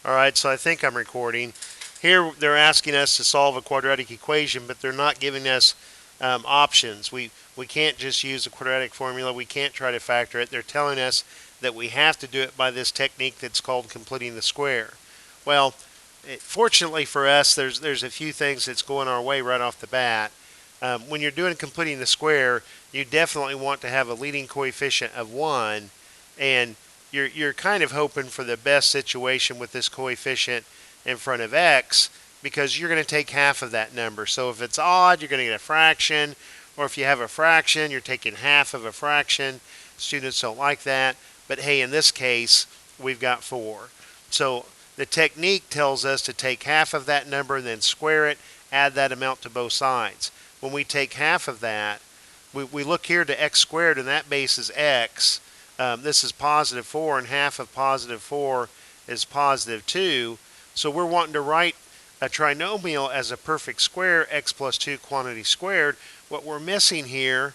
Alright, so I think I'm recording. Here they're asking us to solve a quadratic equation, but they're not giving us options. We can't just use the quadratic formula. We can't try to factor it. They're telling us that we have to do it by this technique that's called completing the square. Well, fortunately for us, there's a few things that's going our way right off the bat. When you're doing completing the square, you definitely want to have a leading coefficient of 1, and you're kind of hoping for the best situation with this coefficient in front of x, because you're going to take half of that number. So if it's odd, you're going to get a fraction, or if you have a fraction, you're taking half of a fraction. Students don't like that, but hey, in this case, we've got 4. So the technique tells us to take half of that number and then square it, add that amount to both sides. When we take half of that, we look here to x squared, and that base is x. This is positive 4, and half of positive 4 is positive 2. So we're wanting to write a trinomial as a perfect square, x plus 2 quantity squared. What we're missing here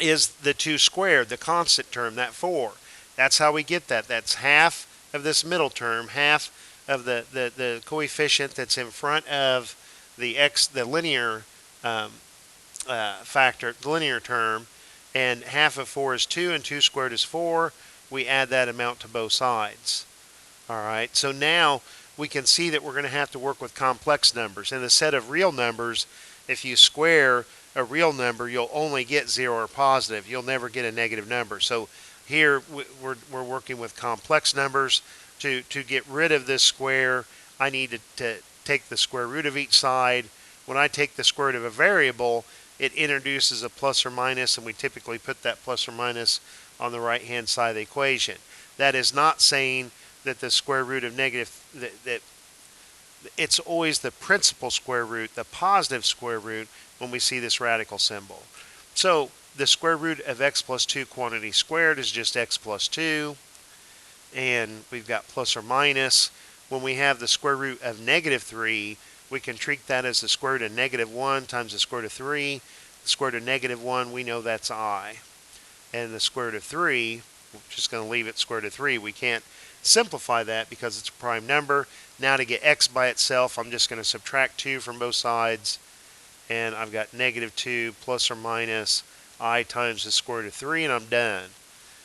is the 2 squared, the constant term, that 4. That's how we get that. That's half of this middle term, half of the coefficient that's in front of the x, the linear factor, the linear term, and half of 4 is 2, and 2 squared is 4. We add that amount to both sides. Alright, so now we can see that we're going to have to work with complex numbers. In the set of real numbers, if you square a real number, you'll only get 0 or positive. You'll never get a negative number. So here we're working with complex numbers. To get rid of this square, I need to take the square root of each side. When I take the square root of a variable, it introduces a plus or minus, and we typically put that plus or minus on the right hand side of the equation. That is not saying that the square root of negative, that it's always the principal square root, the positive square root, when we see this radical symbol. So the square root of x plus 2 quantity squared is just x plus 2, and we've got plus or minus. When we have the square root of negative 3, we can treat that as the square root of negative 1 times the square root of 3. The square root of negative 1, we know that's I. And the square root of 3, we're just going to leave it square root of 3. We can't simplify that because it's a prime number. Now to get x by itself, I'm just going to subtract 2 from both sides. And I've got negative 2 plus or minus I times the square root of 3, and I'm done.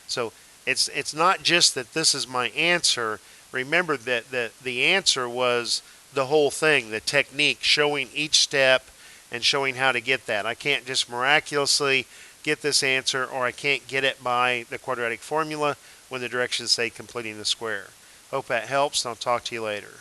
So it's not just that this is my answer. Remember that the answer was the whole thing, the technique, showing each step and showing how to get that. I can't just miraculously get this answer, or I can't get it by the quadratic formula when the directions say completing the square. Hope that helps, and I'll talk to you later.